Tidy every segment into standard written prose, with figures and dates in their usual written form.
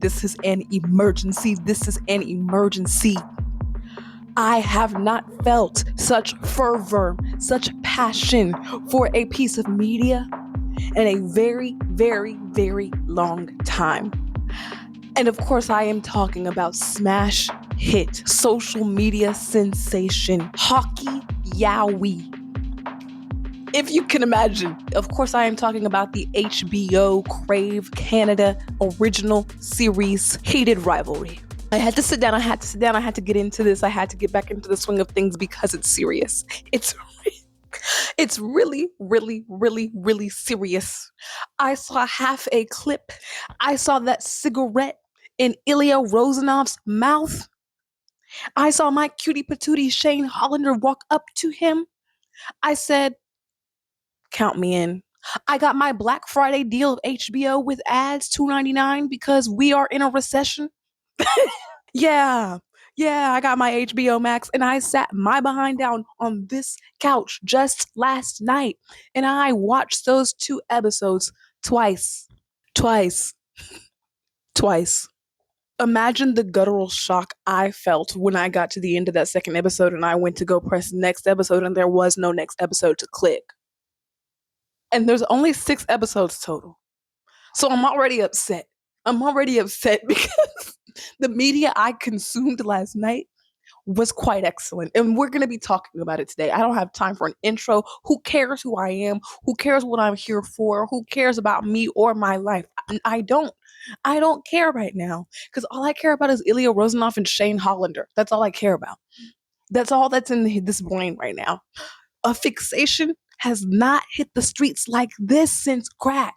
This is an emergency. This is an emergency. I have not felt such fervor, such passion for a piece of media in a very, very, very long time. And of course, I am talking about smash hit, social media sensation, hockey YAOI. If you can imagine, of course, I am talking about the HBO Crave Canada original series, Hated Rivalry. I had to sit down, I had to get into this, I had to get back into the swing of things because it's serious. It's really, really, really, really serious. I saw half a clip. I saw that cigarette in Ilya Rozanov's mouth. I saw my cutie patootie Shane Hollander walk up to him. I said, count me in. I got my Black Friday deal of HBO with ads, $2.99, because we are in a recession. Yeah, I got my HBO Max and I sat my behind down on this couch just last night and I watched those 2 episodes twice. Imagine the guttural shock I felt when I got to the end of that second episode and I went to go press next episode and there was no next episode to click. And there's only 6 episodes total. So I'm already upset because the media I consumed last night was quite excellent. And we're going to be talking about it today. I don't have time for an intro. Who cares who I am? Who cares what I'm here for? Who cares about me or my life? I don't care right now because all I care about is Ilya Rozanov and Shane Hollander. That's all I care about. That's all that's in this brain right now. A fixation has not hit the streets like this since crack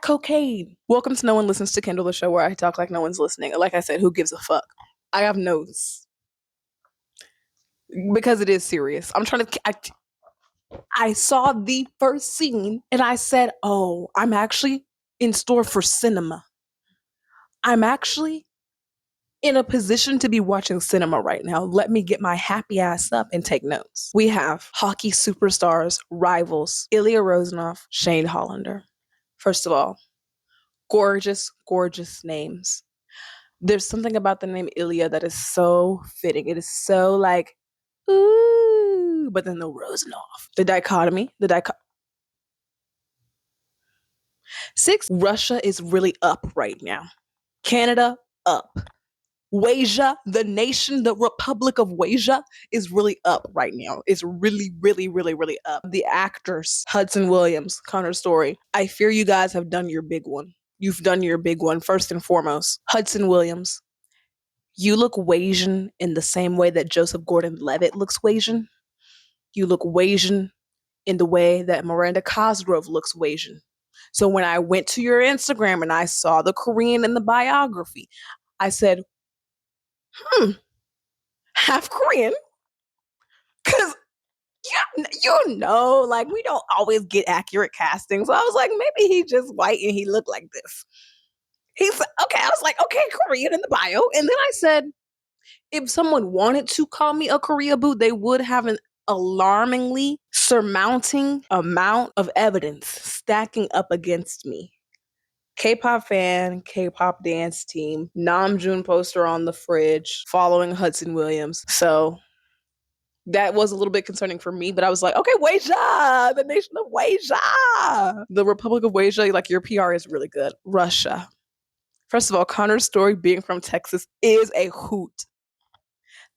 cocaine. Welcome to No One Listens to Kendall, the show where I talk like no one's listening. Like I said, who gives a fuck? I have notes. Because it is serious. I saw the first scene and I said, oh, I'm actually in store for cinema. I'm actually in a position to be watching cinema right now. Let me get my happy ass up and take notes. We have hockey superstars, rivals, Ilya Rozanov, Shane Hollander. First of all, gorgeous, gorgeous names. There's something about the name Ilya that is so fitting. It is so like, ooh, but then the Rozanov, the dichotomy. 6, Russia is really up right now. Canada, up. Wasia, the nation, the Republic of Wasia is really up right now. It's really, really, really, really up. The actors, Hudson Williams, Connor Story. I fear you guys have done your big one. You've done your big one, first and foremost. Hudson Williams, you look Wasian in the same way that Joseph Gordon-Levitt looks Wasian. You look Wasian in the way that Miranda Cosgrove looks Wasian. So when I went to your Instagram and I saw the Korean in the biography, I said, half Korean? Because, like, we don't always get accurate casting. So I was like, maybe he's just white and he looked like this. I was like, okay, Korean in the bio. And then I said, if someone wanted to call me a Korea boo, they would have an alarmingly surmounting amount of evidence stacking up against me. K-pop fan, K-pop dance team, Namjoon poster on the fridge, following Hudson Williams. So that was a little bit concerning for me, but I was like, okay, Wasia, the nation of Wasia. The Republic of Wasia, like, your PR is really good. Russia. First of all, Connor's Story being from Texas is a hoot.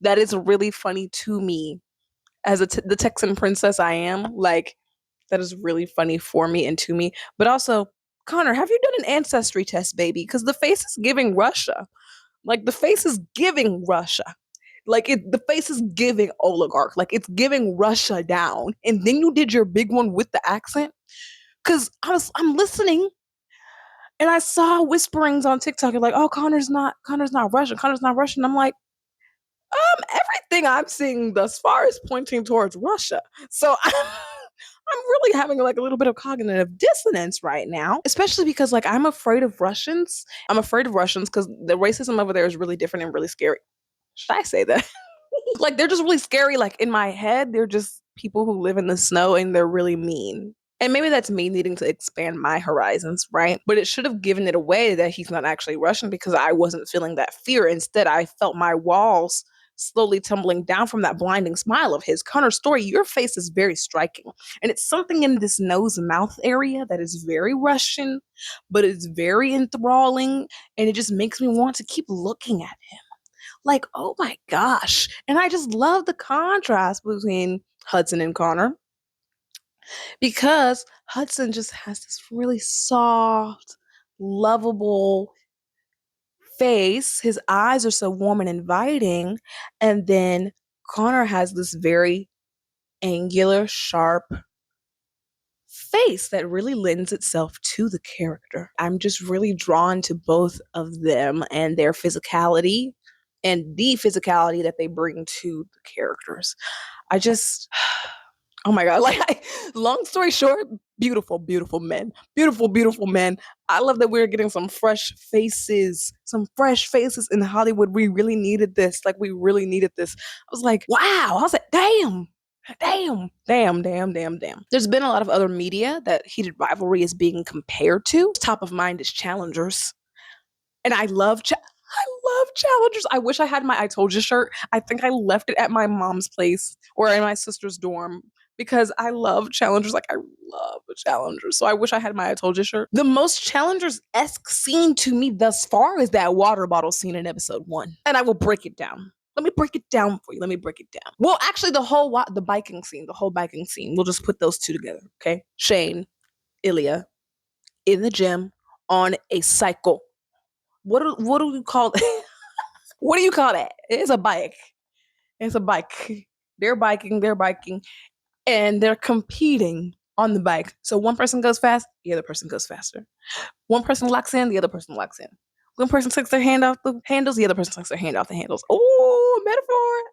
That is really funny to me. As the Texan princess I am, like, that is really funny for me and to me. But also, Connor, have you done an ancestry test, baby? Because the face is giving Russia. Like, the face is giving Russia. Like, the face is giving oligarch. Like, it's giving Russia down. And then you did your big one with the accent. Because I'm listening. And I saw whisperings on TikTok. Like, oh, Connor's not Russian. I'm like, everything I'm seeing thus far is pointing towards Russia. So I'm really having like a little bit of cognitive dissonance right now, especially because like I'm afraid of Russians. I'm afraid of Russians because the racism over there is really different and really scary. Should I say that? Like, they're just really scary. Like, in my head, they're just people who live in the snow and they're really mean. And maybe that's me needing to expand my horizons, right? But it should have given it away that he's not actually Russian because I wasn't feeling that fear. Instead, I felt my walls slowly tumbling down from that blinding smile of his. Connor Story, your face is very striking. And it's something in this nose mouth area that is very Russian, but it's very enthralling. And it just makes me want to keep looking at him. Like, oh my gosh. And I just love the contrast between Hudson and Connor because Hudson just has this really soft, lovable face. His eyes are so warm and inviting. And then Connor has this very angular, sharp face that really lends itself to the character. I'm just really drawn to both of them and their physicality and the physicality that they bring to the characters. I just oh my god, long story short, beautiful, beautiful men. Beautiful, beautiful men. I love that we're getting some fresh faces in Hollywood. We really needed this. Like, we really needed this. I was like, wow. I was like, damn. There's been a lot of other media that Heated Rivalry is being compared to. Top of mind is Challengers. And I love Challengers. I wish I had my I Told You shirt. I think I left it at my mom's place or in my sister's dorm because I love Challengers. Like, I love Challengers. So I wish I had my I Told You shirt. The most Challengers-esque scene to me thus far is that water bottle scene in episode 1. And I will break it down. Let me break it down for you. Well, actually, the whole biking scene. We'll just put those two together, okay? Shane, Ilya, in the gym on a cycle. What do you call it? What do you call that? It's a bike. They're biking, and they're competing on the bike. So one person goes fast, the other person goes faster. One person locks in, the other person locks in. One person takes their hand off the handles, the other person takes their hand off the handles. Oh, metaphor.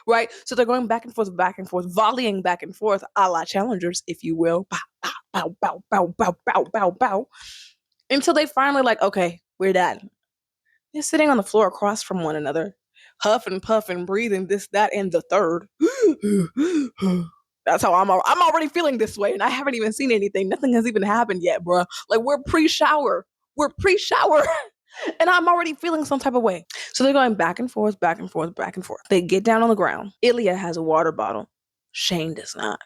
Right? So they're going back and forth, volleying back and forth, a la Challengers, if you will. Bow, bow, bow, bow, bow, bow, bow, bow. Until they finally like, okay, we're done. They're sitting on the floor across from one another, huffing, puffing, breathing, this, that, and the third. That's how I'm already feeling this way, and I haven't even seen anything. Nothing has even happened yet, bro. Like, we're pre-shower. And I'm already feeling some type of way. So they're going back and forth. They get down on the ground. Ilya has a water bottle. Shane does not.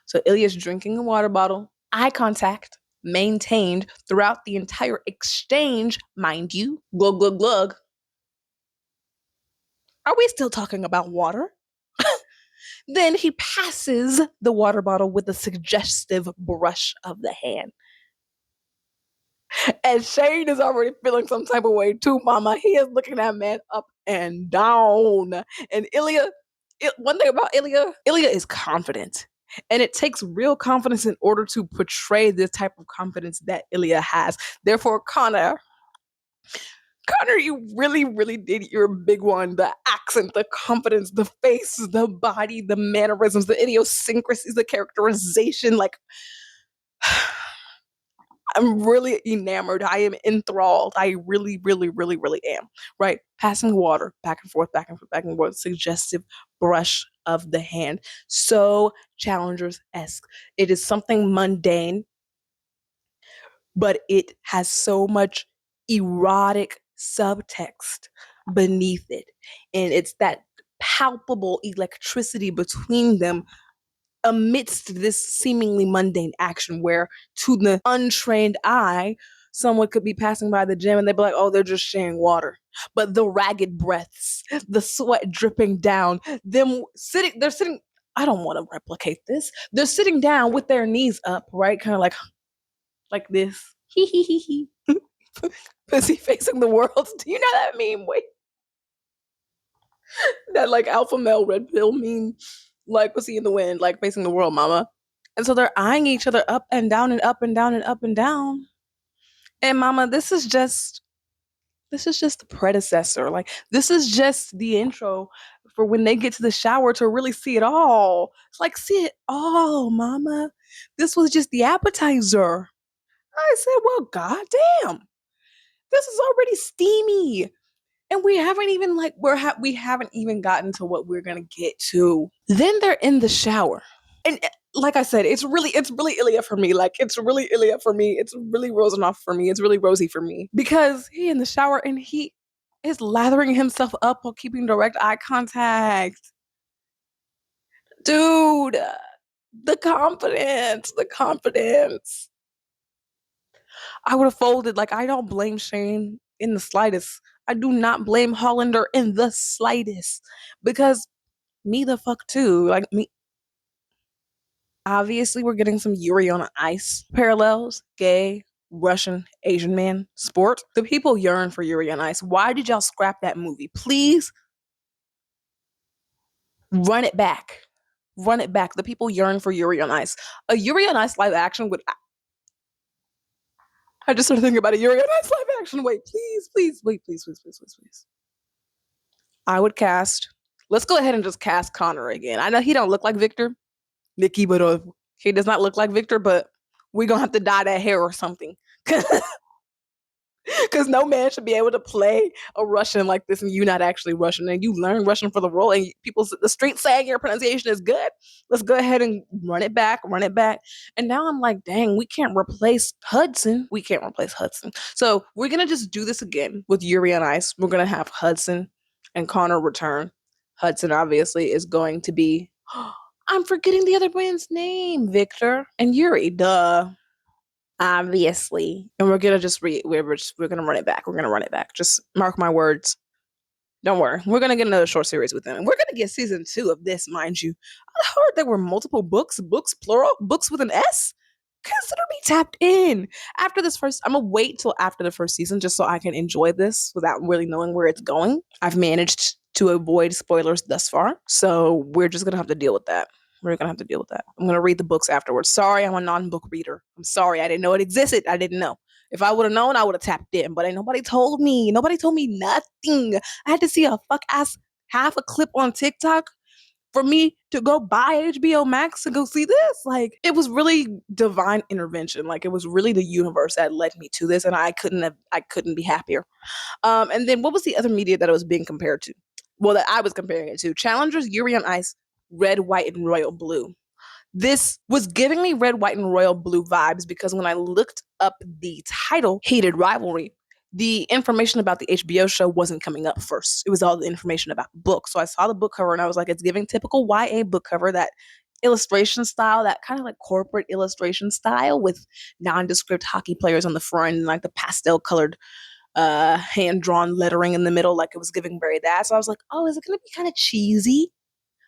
So Ilya's drinking a water bottle. Eye contact maintained throughout the entire exchange, mind you. Glug, glug, glug. Are we still talking about water? Then he passes the water bottle with a suggestive brush of the hand. And Shane is already feeling some type of way too, mama. He is looking that man up and down. And one thing about Ilya is confident. And it takes real confidence in order to portray this type of confidence that Ilya has. Therefore, Connor, you really, really did your big one. The accent, the confidence, the face, the body, the mannerisms, the idiosyncrasies, the characterization. Like, I'm really enamored. I am enthralled. I really, really, really, really am. Right? Passing water back and forth, suggestive brush of the hand. So Challengers-esque. It is something mundane, but it has so much erotic subtext beneath it. And it's that palpable electricity between them amidst this seemingly mundane action where to the untrained eye, someone could be passing by the gym and they'd be like, oh, they're just sharing water. But the ragged breaths, the sweat dripping down, they're sitting, I don't want to replicate this. They're sitting down with their knees up, right? Kind of like this. Pussy facing the world. Do you know that meme? Wait. That like alpha male red pill meme. Like pussy in the wind, like facing the world, mama. And so they're eyeing each other up and down and up and down and up and down. And mama, this is just the predecessor. Like, this is just the intro for when they get to the shower to really see it all. It's like, see it all, mama. This was just the appetizer. I said, well, goddamn. This is already steamy. And we haven't even we haven't even gotten to what we're gonna get to. Then they're in the shower. And like I said, it's really Ilya for me. Like, it's really Ilya for me. It's really Rozanov for me. It's really Rosie for me. Because he in the shower and he is lathering himself up while keeping direct eye contact. Dude, the confidence. I would have folded. Like, I don't blame Shane in the slightest. I do not blame Hollander in the slightest. Because me the fuck too. Like, me. Obviously, we're getting some Yuri on Ice parallels. Gay, Russian, Asian man, sport. The people yearn for Yuri on Ice. Why did y'all scrap that movie? Please run it back. Run it back. The people yearn for Yuri on Ice. A Yuri on Ice live action would. I just started thinking about a Yuri on Ice live action. Wait, please. I would cast. Let's go ahead and just cast Connor again. I know he don't look like Victor, Nikki, but he does not look like Victor. But we're gonna have to dye that hair or something. Because no man should be able to play a Russian like this and you not actually Russian and you learn Russian for the role and the street saying your pronunciation is good. Let's go ahead and run it back. And now I'm like, dang, we can't replace Hudson. So we're going to just do this again with Yuri on Ice. We're going to have Hudson and Connor return. Hudson obviously is going to be, I'm forgetting the other man's name, Victor and Yuri, duh. Obviously. And we're gonna run it back. Just mark my words. Don't worry. We're gonna get another short series with them. And we're gonna get season 2 of this, mind you. I heard there were multiple books plural, books with an S. Consider me tapped in. After this first, I'm gonna wait till after the first season just so I can enjoy this without really knowing where it's going. I've managed to avoid spoilers thus far. So we're just gonna have to deal with that. I'm going to read the books afterwards. Sorry, I'm a non-book reader. I'm sorry. I didn't know it existed. I didn't know. If I would have known, I would have tapped in. But ain't nobody told me. Nobody told me nothing. I had to see a fuck-ass half a clip on TikTok for me to go buy HBO Max and go see this. Like, it was really divine intervention. Like, it was really the universe that led me to this. And I couldn't be happier. And then what was the other media that it was being compared to? Well, that I was comparing it to. Challengers, Yuri on Ice, Red, White, and Royal Blue. This was giving me Red, White, and Royal Blue vibes because when I looked up the title, Heated Rivalry, the information about the HBO show wasn't coming up first. It was all the information about the book. So I saw the book cover and I was like, it's giving typical YA book cover, that illustration style, that kind of like corporate illustration style with nondescript hockey players on the front and like the pastel colored hand-drawn lettering in the middle. Like, it was giving very that. So I was like, oh, is it going to be kind of cheesy?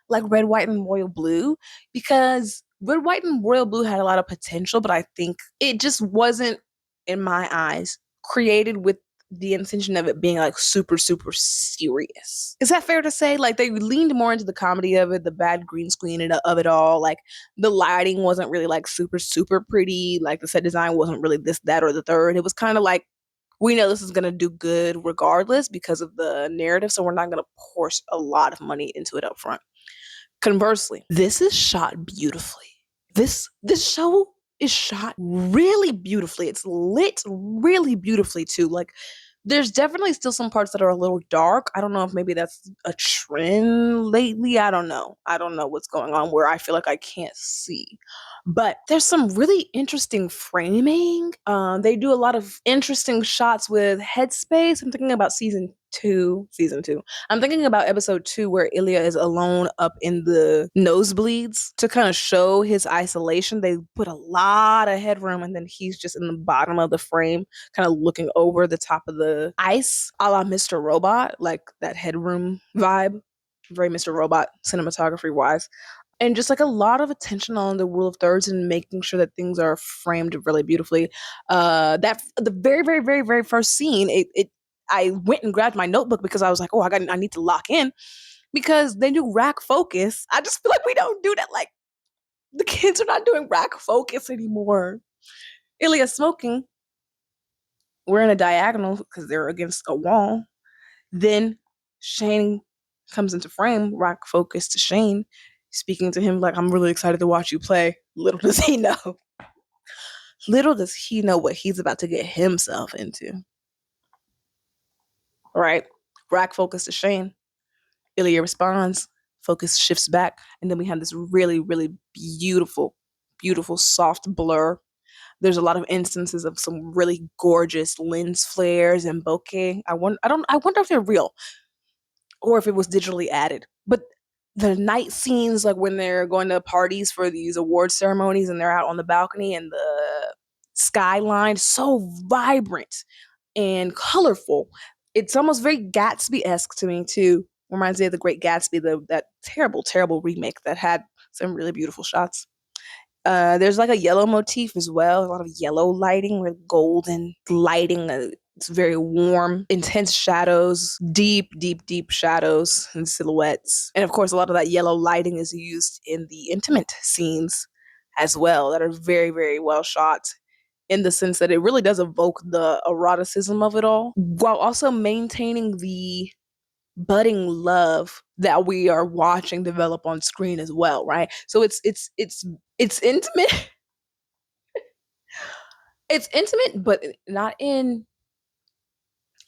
Like Red, White, and Royal Blue, because Red, White, and Royal Blue had a lot of potential, but I think it just wasn't, in my eyes, created with the intention of it being like super, super serious. Is that fair to say? Like, they leaned more into the comedy of it, the bad green screen of it all. Like, the lighting wasn't really like super, super pretty. Like, the set design wasn't really this, that, or the third. It was kind of like, we know this is going to do good regardless because of the narrative, so we're not going to pour a lot of money into it up front. Conversely, this is shot beautifully. This show is shot really beautifully. It's lit really beautifully too. Like, there's definitely still some parts that are a little dark. I don't know if maybe that's a trend lately. I don't know what's going on where I feel like I can't see. But there's some really interesting framing. They do a lot of interesting shots with headspace. I'm thinking about season 2. I'm thinking about episode 2 where Ilya is alone up in the nosebleeds to kind of show his isolation. They put a lot of headroom and then he's just in the bottom of the frame, kind of looking over the top of the ice, a la Mr. Robot, like that headroom vibe. Very Mr. Robot cinematography wise. And just like a lot of attention on the rule of thirds and making sure that things are framed really beautifully. That the very, very, very, very first scene, I went and grabbed my notebook because I was like, oh, I need to lock in, because they do rack focus. I just feel like we don't do that. Like, the kids are not doing rack focus anymore. Ilya smoking. We're in a diagonal because they're against a wall. Then Shane comes into frame, rack focus to Shane, speaking to him like, I'm really excited to watch you play. Little does he know what he's about to get himself into. Right? Rack focus to Shane. Ilya responds, focus shifts back, and then we have this really, really beautiful, beautiful soft blur. There's a lot of instances of some really gorgeous lens flares and bokeh. I wonder if they're real or if it was digitally added. But the night scenes, like when they're going to parties for these award ceremonies and they're out on the balcony and the skyline, so vibrant and colorful. It's almost very Gatsby-esque to me too. Reminds me of The Great Gatsby, that terrible, terrible remake that had some really beautiful shots. There's like a yellow motif as well, a lot of yellow lighting with golden lighting. It's very warm, intense shadows, deep, deep, deep shadows and silhouettes. And of course, a lot of that yellow lighting is used in the intimate scenes as well that are very, very well shot, in the sense that it really does evoke the eroticism of it all, while also maintaining the budding love that we are watching develop on screen as well, right? So it's intimate. It's intimate, but not in,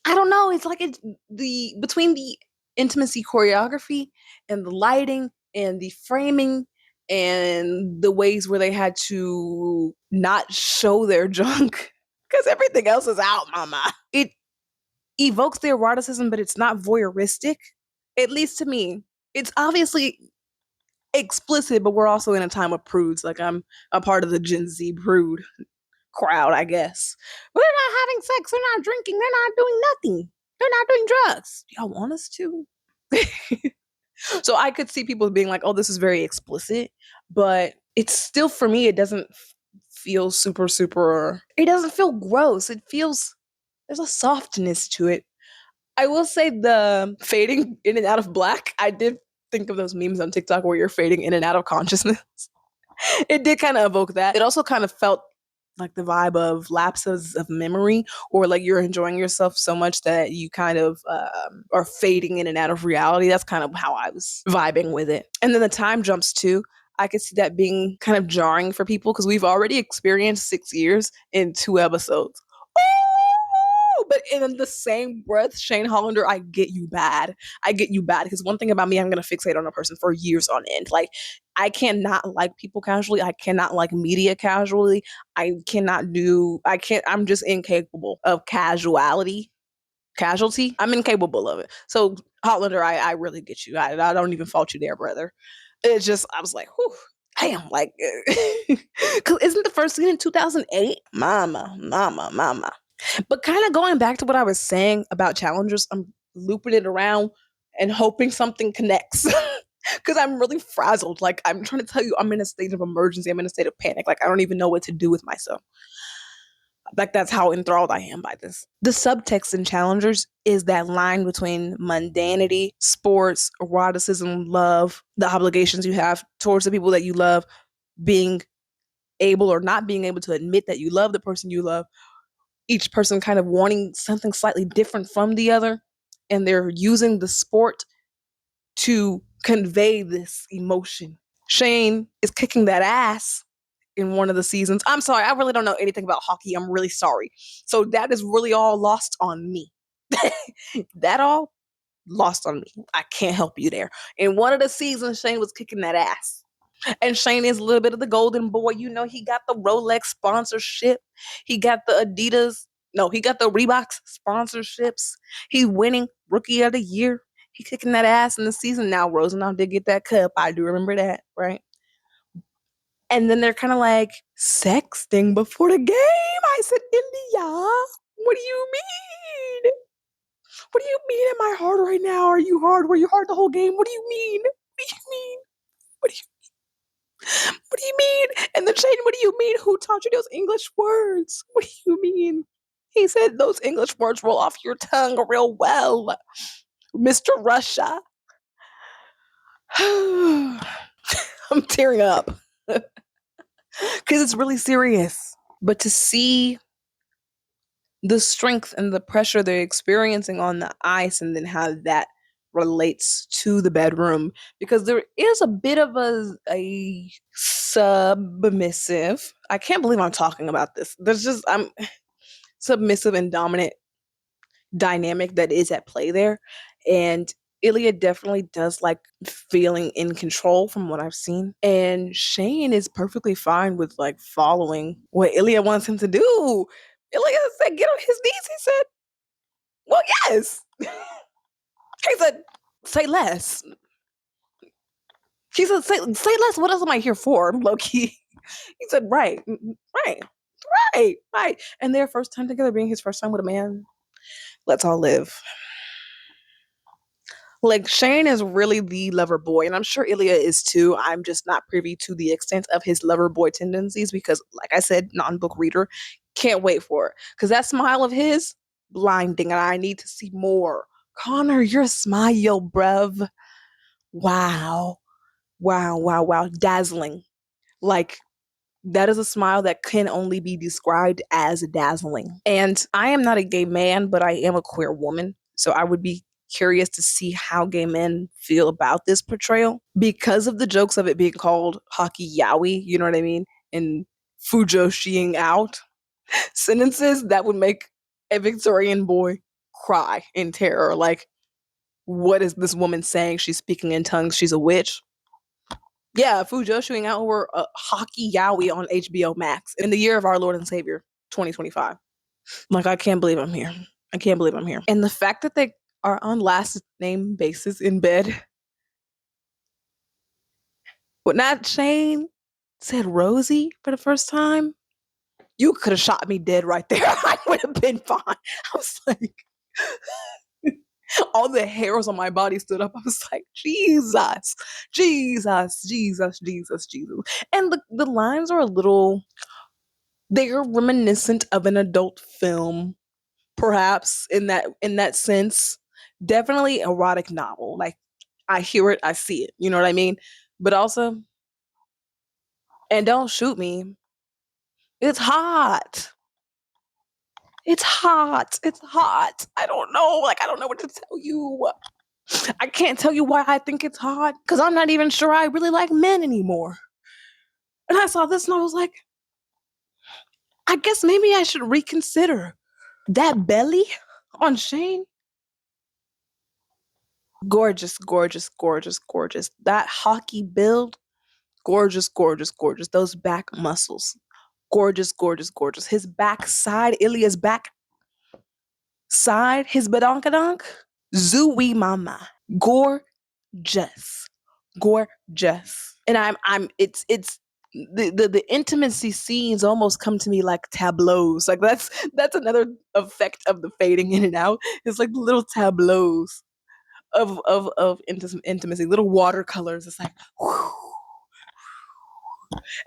I don't know, it's like it's the between the intimacy choreography and the lighting and the framing and the ways where they had to not show their junk because everything else is out, mama. It evokes the eroticism, but it's not voyeuristic, at least to me. It's obviously explicit, but we're also in a time of prudes. Like, I'm a part of the Gen Z prude crowd, I guess. But they're not having sex, they're not drinking, they're not doing nothing. They're not doing drugs. Y'all want us to? So I could see people being like, oh, this is very explicit, but it's still, for me, it doesn't feel super, it doesn't feel gross. It feels, there's a softness to it. I will say the fading in and out of black, I did think of those memes on TikTok where you're fading in and out of consciousness. It did kind of evoke that. It also kind of felt like the vibe of lapses of memory, or like you're enjoying yourself so much that you kind of are fading in and out of reality. That's kind of how I was vibing with it. And then the time jumps too. I could see that being kind of jarring for people because we've already experienced 6 years in 2 episodes. But in the same breath, Shane Hollander, I get you bad. Because one thing about me, I'm going to fixate on a person for years on end. Like, I cannot like people casually. I cannot like media casually. I'm just incapable of casualty. I'm incapable of it. So Hollander, I really get you. I don't even fault you there, brother. It's just, I was like, whew. Damn, like, cause isn't the first scene in 2008? Mama. But kind of going back to what I was saying about challengers, I'm looping it around and hoping something connects. Because I'm really frazzled. Like, I'm trying to tell you, I'm in a state of emergency. I'm in a state of panic. Like, I don't even know what to do with myself. Like, that's how enthralled I am by this. The subtext in challengers is that line between mundanity, sports, eroticism, love, the obligations you have towards the people that you love, being able or not being able to admit that you love the person you love, each person kind of wanting something slightly different from the other, and they're using the sport to convey this emotion. Shane is kicking that ass in one of the seasons. I'm sorry, I really don't know anything about hockey. I'm really sorry. So that is really all lost on me. That all lost on me. I can't help you there. In one of the seasons, Shane was kicking that ass. And Shane is a little bit of the golden boy. You know, he got the Rolex sponsorship. He got the he got the Reebok sponsorships. He's winning Rookie of the Year. He kicking that ass in the season. Now, Rozanov did get that cup. I do remember that, right? And then they're kind of like sexting before the game. I said, Ilya, what do you mean? What do you mean, am I hard right now? Are you hard? Were you hard the whole game? What do you mean? What do you mean? What do you What do you mean? And then Shane, what do you mean? Who taught you those English words? What do you mean? He said those English words roll off your tongue real well, Mr. Russia. I'm tearing up because it's really serious. But to see the strength and the pressure they're experiencing on the ice, and then how that relates to the bedroom, because there is a bit of a submissive, I can't believe I'm talking about this, I'm submissive and dominant dynamic that is at play there. And Ilya definitely does like feeling in control from what I've seen. And Shane is perfectly fine with like following what Ilya wants him to do. Ilya said, get on his knees. He said, well, yes. He said, say less. She said, say less. What else am I here for? Low key. He said, right, right, right. And their first time together being his first time with a man. Let's all live. Like Shane is really the lover boy, and I'm sure Ilya is too. I'm just not privy to the extent of his lover boy tendencies because, like I said, non-book reader, can't wait for it. Because that smile of his, blinding, and I need to see more. Connor, your smile, bruv. Wow. Wow. Dazzling. Like that is a smile that can only be described as dazzling. And I am not a gay man, but I am a queer woman. So I would be curious to see how gay men feel about this portrayal because of the jokes of it being called hockey yaoi, you know what I mean? And fujoshiing out sentences that would make a Victorian boy cry in terror. Like, what is this woman saying? She's speaking in tongues. She's a witch. Yeah, Fujoshiing out over hockey yaoi on HBO Max in the year of our Lord and Savior, 2025. Like, I can't believe I'm here. I can't believe I'm here. And the fact that they are on last name basis in bed. But not Shane said Rosie for the first time. You could have shot me dead right there. I would have been fine. I was like, all the hairs on my body stood up. I was like, Jesus. And the lines are a little, they're reminiscent of an adult film, perhaps in that sense. Definitely erotic novel. Like I hear it, I see it. You know what I mean? But also, and don't shoot me. It's hot. It's hot. I don't know. Like, I don't know what to tell you. I can't tell you why I think it's hot because I'm not even sure I really like men anymore. And I saw this and I was like, I guess maybe I should reconsider that belly on Shane. Gorgeous. That hockey build, gorgeous. Those back muscles, gorgeous. His backside, Ilya's back side, his badonkadonk, zooey mama, gorgeous. And it's the intimacy scenes almost come to me like tableaus. Like that's another effect of the fading in and out. It's like little tableaus of intimacy, little watercolors. It's like, whew.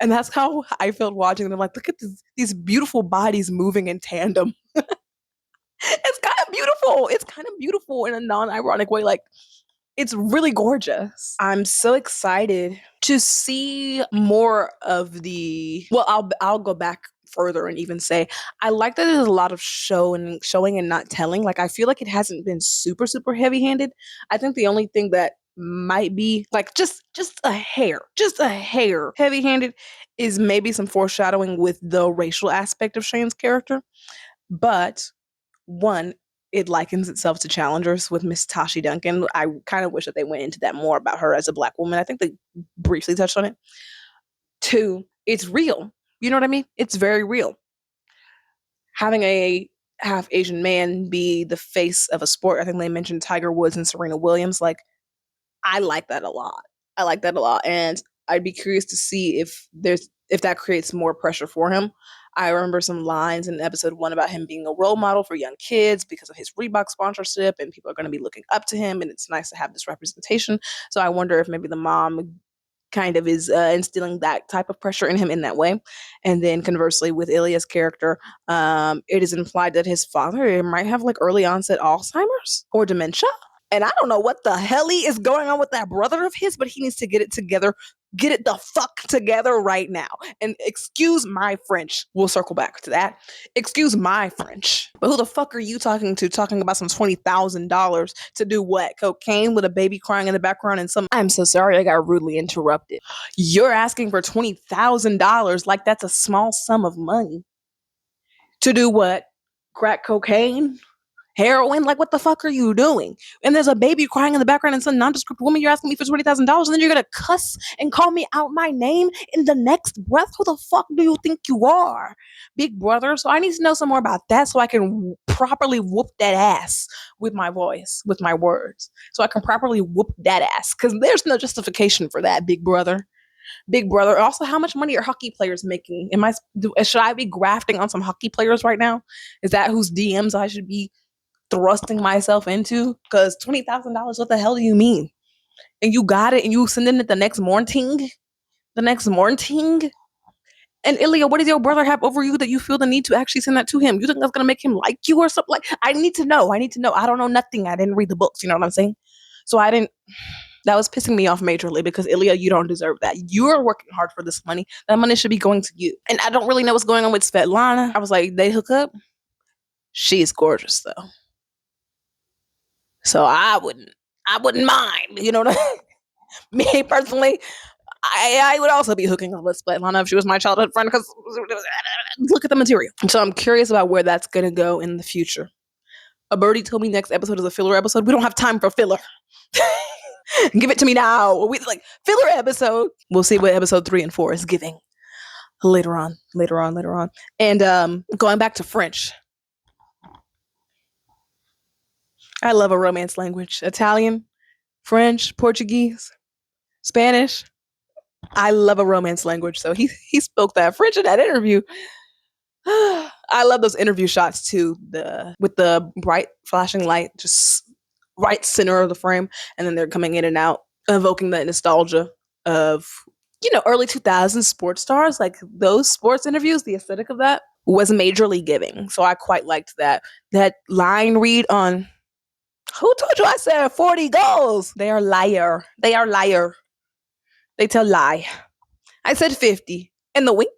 And that's how I felt watching them. Like, look at these beautiful bodies moving in tandem. It's kind of beautiful in a non-ironic way. Like, it's really gorgeous. I'm so excited to see more of the. Well, I'll go back further and even say I like that there's a lot of showing and not telling. Like I feel like it hasn't been super heavy-handed. I think the only thing that might be like just a hair heavy-handed is maybe some foreshadowing with the racial aspect of Shane's character. But one, it likens itself to Challengers with Miss Tashi Duncan. I kind of wish that they went into that more about her as a Black woman. I think they briefly touched on it. Two, it's real. You know what I mean? It's very real. Having a half Asian man be the face of a sport, I think they mentioned Tiger Woods and Serena Williams. Like, I like that a lot. And I'd be curious to see if that creates more pressure for him. I remember some lines in episode 1 about him being a role model for young kids because of his Reebok sponsorship, and people are going to be looking up to him, and it's nice to have this representation. So I wonder if maybe the mom kind of is instilling that type of pressure in him in that way. And then conversely with Ilya's character, it is implied that his father might have like early onset Alzheimer's or dementia. And I don't know what the hell is going on with that brother of his, but he needs to get it together. Get it the fuck together right now. And excuse my French. We'll circle back to that. Excuse my French. But who the fuck are you talking to talking about some $20,000 to do what? Cocaine with a baby crying in the background and some... I'm so sorry I got rudely interrupted. You're asking for $20,000 like that's a small sum of money. To do what? Crack cocaine? Heroin? Like, what the fuck are you doing? And there's a baby crying in the background and some nondescript woman, you're asking me for $20,000, and then you're gonna cuss and call me out my name in the next breath? Who the fuck do you think you are, big brother? So I need to know some more about that so I can properly whoop that ass with my voice, with my words. So I can properly whoop that ass. Because there's no justification for that, big brother. Big brother. Also, how much money are hockey players making? Should I be grafting on some hockey players right now? Is that whose DMs I should be thrusting myself into? Because $20,000, what the hell do you mean? And you got it and you sending it the next morning? The next morning? And Ilya, what does your brother have over you that you feel the need to actually send that to him? You think that's gonna make him like you or something? Like, I need to know. I don't know nothing. I didn't read the books, you know what I'm saying? So that was pissing me off majorly because Ilya, you don't deserve that. You're working hard for this money. That money should be going to you. And I don't really know what's going on with Svetlana. I was like, they hook up? She's gorgeous though. So I wouldn't mind, you know what I mean? Me personally, I would also be hooking up with Svetlana if she was my childhood friend because look at the material. So I'm curious about where that's going to go in the future. A birdie told me next episode is a filler episode. We don't have time for filler. Give it to me now. Filler episode. We'll see what episode 3 and 4 is giving later on. And going back to French. I love a romance language. Italian, French, Portuguese, Spanish. I love a romance language. So he spoke that French in that interview. I love those interview shots too. With the bright flashing light, just right center of the frame, and then they're coming in and out, evoking that nostalgia of, early 2000s sports stars. Like those sports interviews, the aesthetic of that was majorly giving. So I quite liked that. That line read on, who told you I said 40 goals? They are liar. They tell lie. I said 50. And the wink.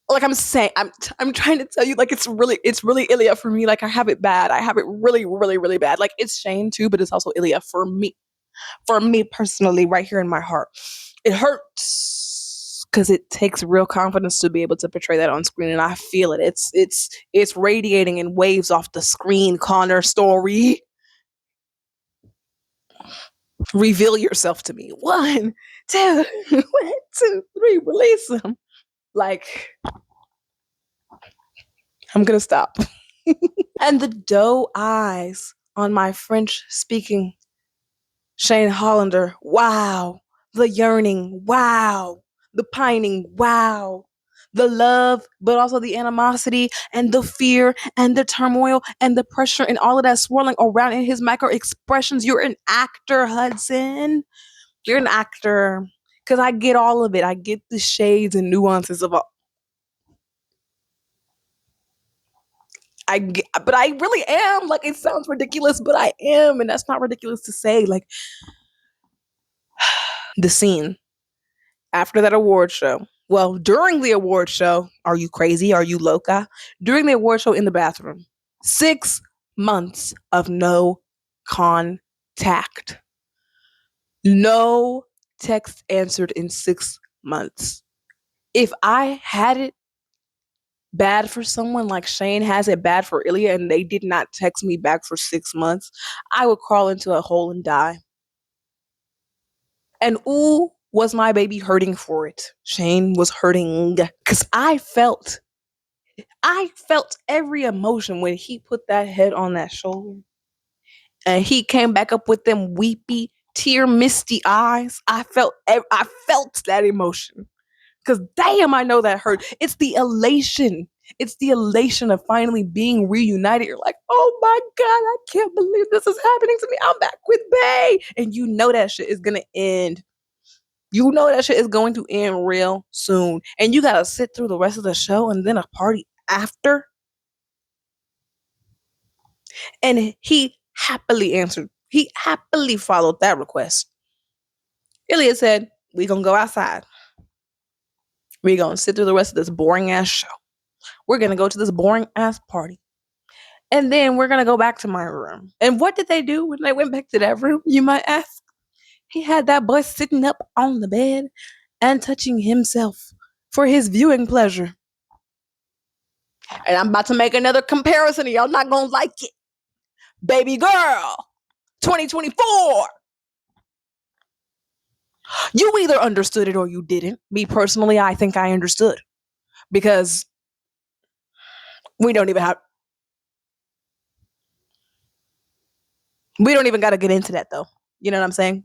Like I'm saying, I'm trying to tell you, like it's really Ilya for me. Like I have it bad. I have it really, really, really bad. Like it's Shane too, but it's also Ilya for me. For me personally, right here in my heart. It hurts because it takes real confidence to be able to portray that on screen, and I feel it. It's radiating in waves off the screen. Connor Story. Reveal yourself to me. 1, 2, 1, 2, 3. Release them. Like, I'm gonna stop. And the doe eyes on my French speaking Shane Hollander. Wow. The yearning. Wow. The pining. Wow. The love, but also the animosity and the fear and the turmoil and the pressure and all of that swirling around in his micro expressions. You're an actor, Hudson. You're an actor. Because I get all of it. I get the shades and nuances of all. But I really am. Like, it sounds ridiculous, but I am. And that's not ridiculous to say. Like, the scene after that award show. Well, during the award show, are you crazy? Are you loca? During the award show in the bathroom, 6 months of no contact. No text answered in 6 months. If I had it bad for someone like Shane has it bad for Ilya and they did not text me back for 6 months, I would crawl into a hole and die. And ooh, was my baby hurting for it. Shane was hurting because I felt every emotion when he put that head on that shoulder and he came back up with them weepy, tear misty eyes. I felt that emotion because damn, I know that hurt. It's the elation. It's the elation of finally being reunited. You're like, oh my God, I can't believe this is happening to me. I'm back with Bae. And you know that shit is going to end. You know that shit is going to end real soon. And you got to sit through the rest of the show and then a party after. And he happily answered. He happily followed that request. Ilya said, we going to go outside. We're going to sit through the rest of this boring ass show. We're going to go to this boring ass party. And then we're going to go back to my room. And what did they do when they went back to that room, you might ask? He had that boy sitting up on the bed and touching himself for his viewing pleasure. And I'm about to make another comparison and y'all not gonna like it. Baby girl, 2024. You either understood it or you didn't. Me personally, I think I understood. Because we don't even got to get into that though. You know what I'm saying?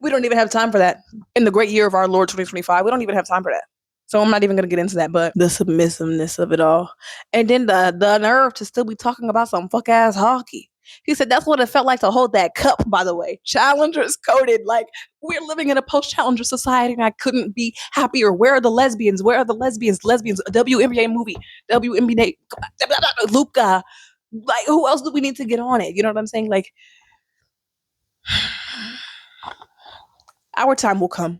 We don't even have time for that. In the great year of our Lord 2025, we don't even have time for that. So I'm not even going to get into that, but the submissiveness of it all. And then the nerve to still be talking about some fuck ass hockey. He said that's what it felt like to hold that cup, by the way. Challengers coded. Like, we're living in a post-challenger society and I couldn't be happier. Where are the lesbians? Where are the lesbians? Lesbians, a WNBA movie, WNBA, Luca. Like, who else do we need to get on it? You know what I'm saying? Like, our time will come.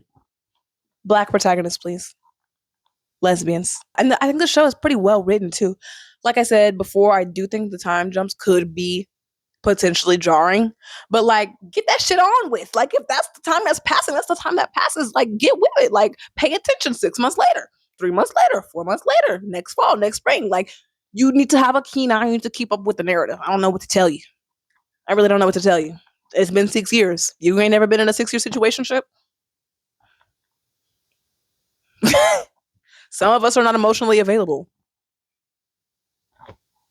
Black protagonists, please. Lesbians. And I think the show is pretty well written too. Like I said before, I do think the time jumps could be potentially jarring, but like, get that shit on with. Like, if that's the time that's passing, that's the time that passes. Like, get with it. Like, pay attention 6 months later, 3 months later, 4 months later, next fall, next spring. Like, you need to have a keen eye. You need to keep up with the narrative. I don't know what to tell you. I really don't know what to tell you. It's been 6 years. You ain't never been in a 6-year situationship? Some of us are not emotionally available.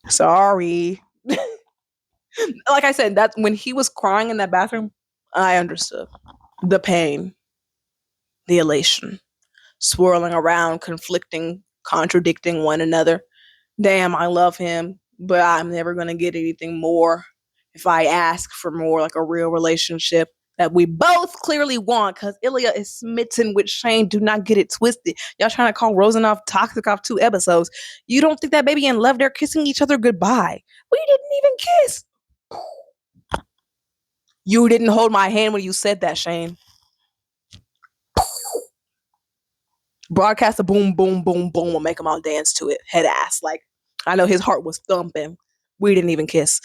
Sorry. Like I said, that when he was crying in that bathroom, I understood. The pain, the elation, swirling around, conflicting, contradicting one another. Damn, I love him, but I'm never going to get anything more if I ask for more, like a real relationship that we both clearly want, because Ilya is smitten with Shane. Do not get it twisted. Y'all trying to call Rozanov toxic off 2 episodes. You don't think that baby in love? They're kissing each other goodbye. We didn't even kiss. You didn't hold my hand when you said that, Shane. Broadcast a boom, boom, boom, boom will make them all dance to it. Head ass. Like, I know his heart was thumping. We didn't even kiss.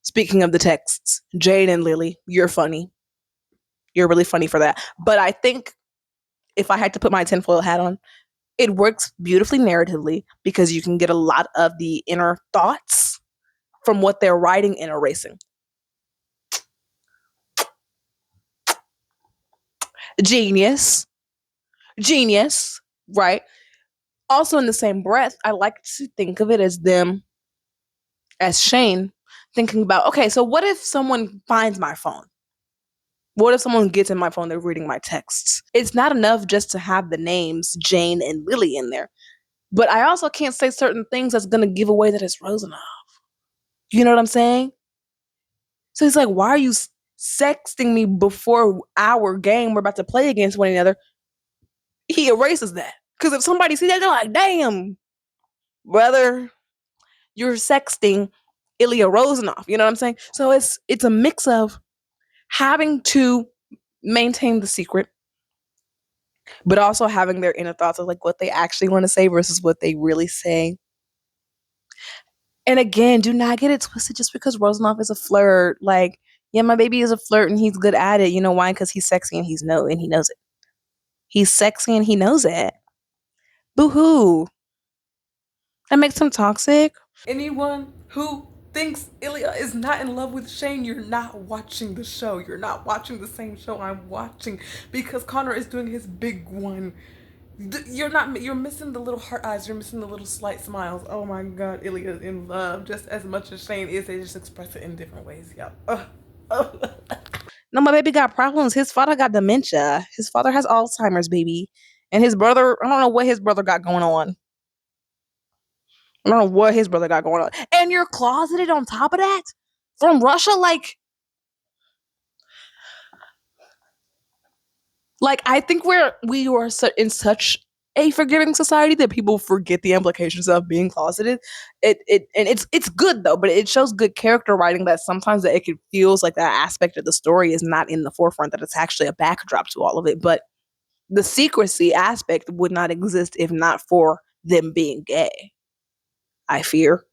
Speaking of the texts, Jane and Lily, you're funny. You're really funny for that. But I think if I had to put my tinfoil hat on, it works beautifully narratively because you can get a lot of the inner thoughts from what they're writing and erasing. Genius, right? Also, in the same breath, I like to think of it as them, as Shane, thinking about, okay, so what if someone finds my phone? What if someone gets in my phone, they're reading my texts? It's not enough just to have the names Jane and Lily in there. But I also can't say certain things that's going to give away that it's Rozanov. You know what I'm saying? So he's like, why are you sexting me before our game we're about to play against one another? He erases that. Because if somebody sees that, they're like, damn, brother, you're sexting Ilya Rozanov. You know what I'm saying? So it's a mix of having to maintain the secret, but also having their inner thoughts of like what they actually want to say versus what they really say. And again, do not get it twisted just because Rozanov is a flirt. Like, yeah, my baby is a flirt and he's good at it. You know why? Because he's sexy and he knows it. He's sexy and he knows it. Boo-hoo. That makes him toxic. Anyone who thinks Ilya is not in love with Shane, you're not watching the show. You're not watching the same show I'm watching because Connor is doing his big one. You're missing the little heart eyes. You're missing the little slight smiles. Oh my God, Ilya is in love just as much as Shane is. They just express it in different ways. Yep. No, my baby got problems. His father got dementia. His father has Alzheimer's, baby. And his brother, I don't know what his brother got going on. I don't know what his brother got going on. And you're closeted on top of that? From Russia? Like I think we are in such a forgiving society that people forget the implications of being closeted. It's good though, but it shows good character writing that sometimes that it feels like that aspect of the story is not in the forefront, that it's actually a backdrop to all of it. But the secrecy aspect would not exist if not for them being gay, I fear.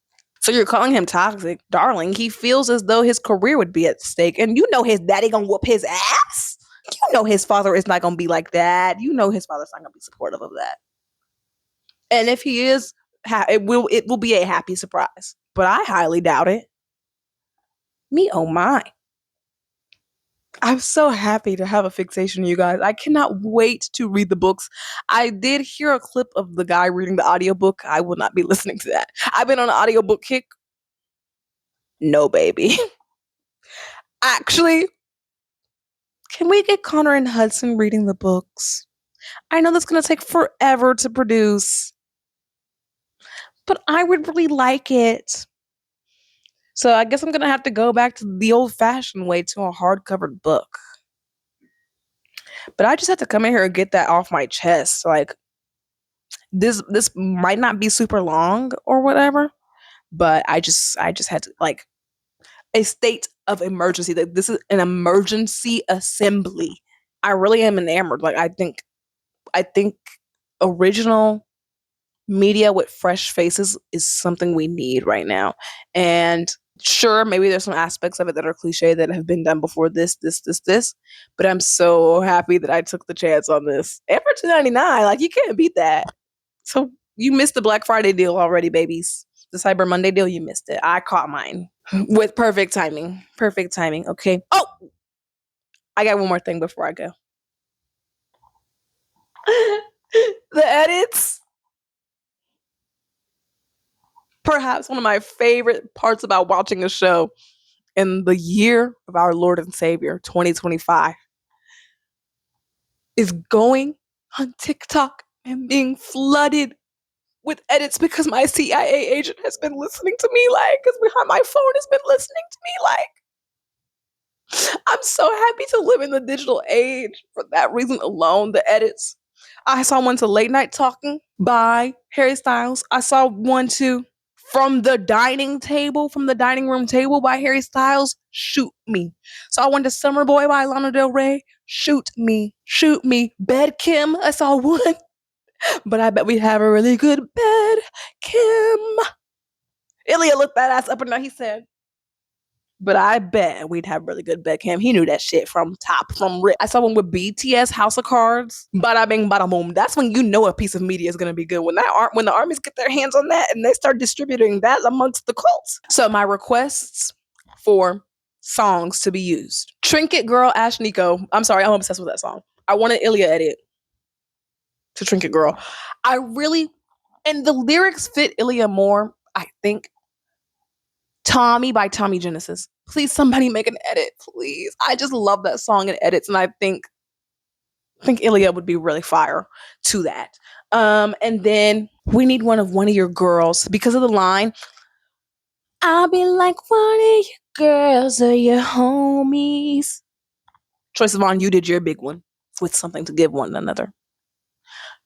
So you're calling him toxic, darling. He feels as though his career would be at stake. And you know his daddy gonna whoop his ass. You know his father is not gonna be like that. You know his father's not gonna be supportive of that. And if he is, it will be a happy surprise. But I highly doubt it. Me, oh my. I'm so happy to have a fixation, you guys. I cannot wait to read the books. I did hear a clip of the guy reading the audiobook. I will not be listening to that. I've been on an audiobook kick. No, baby. Actually, can we get Connor and Hudson reading the books? I know that's going to take forever to produce, but I would really like it. So I guess I'm going to have to go back to the old-fashioned way, to a hard-covered book. But I just have to come in here and get that off my chest. Like, this might not be super long or whatever, but I just had to, like, a state of emergency. Like, this is an emergency assembly. I really am enamored. Like, I think original media with fresh faces is something we need right now. And sure, maybe there's some aspects of it that are cliche that have been done before this. But I'm so happy that I took the chance on this. And for $2.99, like, you can't beat that. So you missed the Black Friday deal already, babies. The Cyber Monday deal, you missed it. I caught mine with perfect timing. Perfect timing. Okay. Oh, I got one more thing before I go. The edits. Perhaps one of my favorite parts about watching a show in the year of our Lord and Savior, 2025, is going on TikTok and being flooded with edits because my CIA agent has been listening to me, like, because behind my phone has been listening to me, like. I'm so happy to live in the digital age for that reason alone. The edits. I saw one to Late Night Talking by Harry Styles. I saw one to From the Dining Room Table by Harry Styles. Shoot me. So I went to Summer Boy by Lana Del Rey. Shoot me. Bed Kim. I saw one. But I bet we have a really good Bed Kim. Ilya looked that ass up and down. He said, but I bet we'd have really good Beckham. He knew that shit from rip. I saw one with BTS House of Cards. Bada bing, bada boom. That's when you know a piece of media is going to be good. When the armies get their hands on that and they start distributing that amongst the cults. So my requests for songs to be used. Trinket Girl, Ash Nico. I'm sorry, I'm obsessed with that song. I want an Ilya edit to Trinket Girl. And the lyrics fit Ilya more, I think. Tommy by Tommy Genesis. Please, somebody make an edit, please. I just love that song and edits, and I think Ilya would be really fire to that. And then we need one of your girls because of the line. I'll be like one of your girls or your homies. Troye Sivan, you did your big one with something to give one another.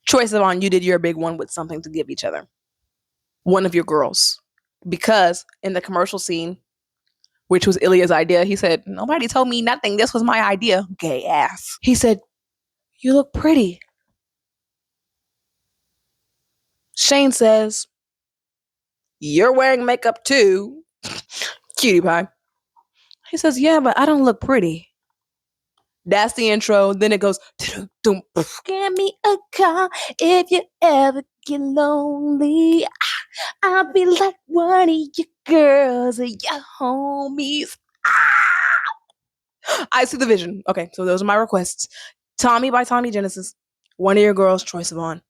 Troye Sivan, you did your big one with something to give each other. One of your girls. Because in the commercial scene, which was Ilya's idea, he said, nobody told me nothing. This was my idea. Gay ass. He said, you look pretty. Shane says, you're wearing makeup too. Cutie pie. He says, yeah, but I don't look pretty. That's the intro. Then it goes, give me a call if you ever get lonely. I'll be like one of your girls or your homies. I see the vision. Okay, so those are my requests. Tommy by Tommy Genesis. One of your girls, Troye Sivan.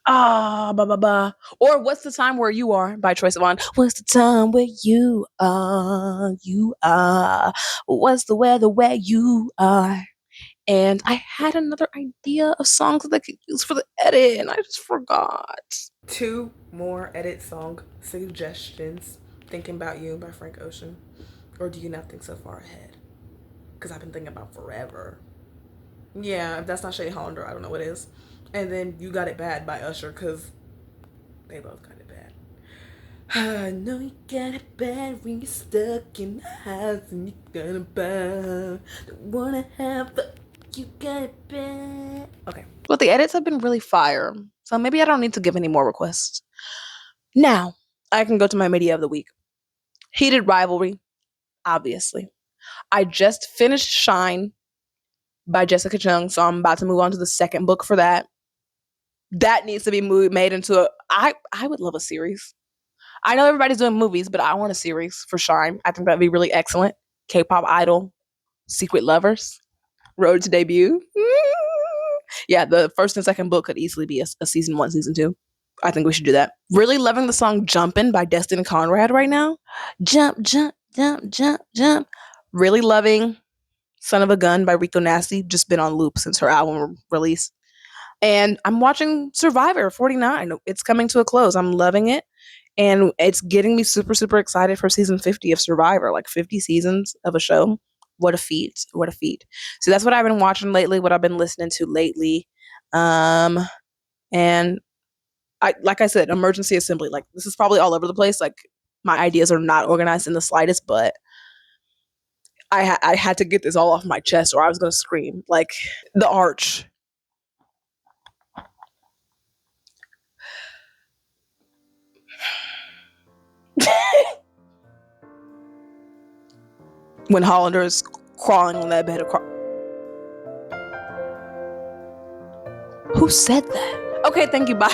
Or What's the Time Where You Are by Troye Sivan. What's the time where you are? What's the weather where you are? And I had another idea of songs that I could use for the edit, and I just forgot. 2 more edit song suggestions. Thinking About You by Frank Ocean. Or Do You Not Think So Far Ahead? Because I've been thinking about forever. Yeah, if that's not Shea Hollander, I don't know what is. And then You Got It Bad by Usher, because they both got it bad. I know you got it bad when you're stuck in the house and you got it bad. Don't wanna have the you got it bad. Okay. Well, the edits have been really fire. So maybe I don't need to give any more requests. Now, I can go to my media of the week. Heated Rivalry, obviously. I just finished Shine by Jessica Chung, so I'm about to move on to the second book for that. That needs to be made into a. I would love a series. I know everybody's doing movies, but I want a series for Shine. I think that'd be really excellent. K-pop idol, secret lovers, road to debut. Yeah, the first and second book could easily be a season 1, season 2. I think we should do that. Really loving the song "Jumpin'" by Destin Conrad right now. Jump, jump, jump, jump, jump. Really loving "Son of a Gun" by Rico Nasty. Just been on loop since her album release. And I'm watching Survivor 49. It's coming to a close. I'm loving it. And it's getting me super, super excited for season 50 of Survivor. Like 50 seasons of a show. What a feat. What a feat. So that's what I've been watching lately, what I've been listening to lately. And like I said, emergency assembly. Like this is probably all over the place. Like my ideas are not organized in the slightest, but I had to get this all off my chest or I was going to scream. Like the arch. When Hollander is crawling on that bed of who said that? Okay, thank you, bye.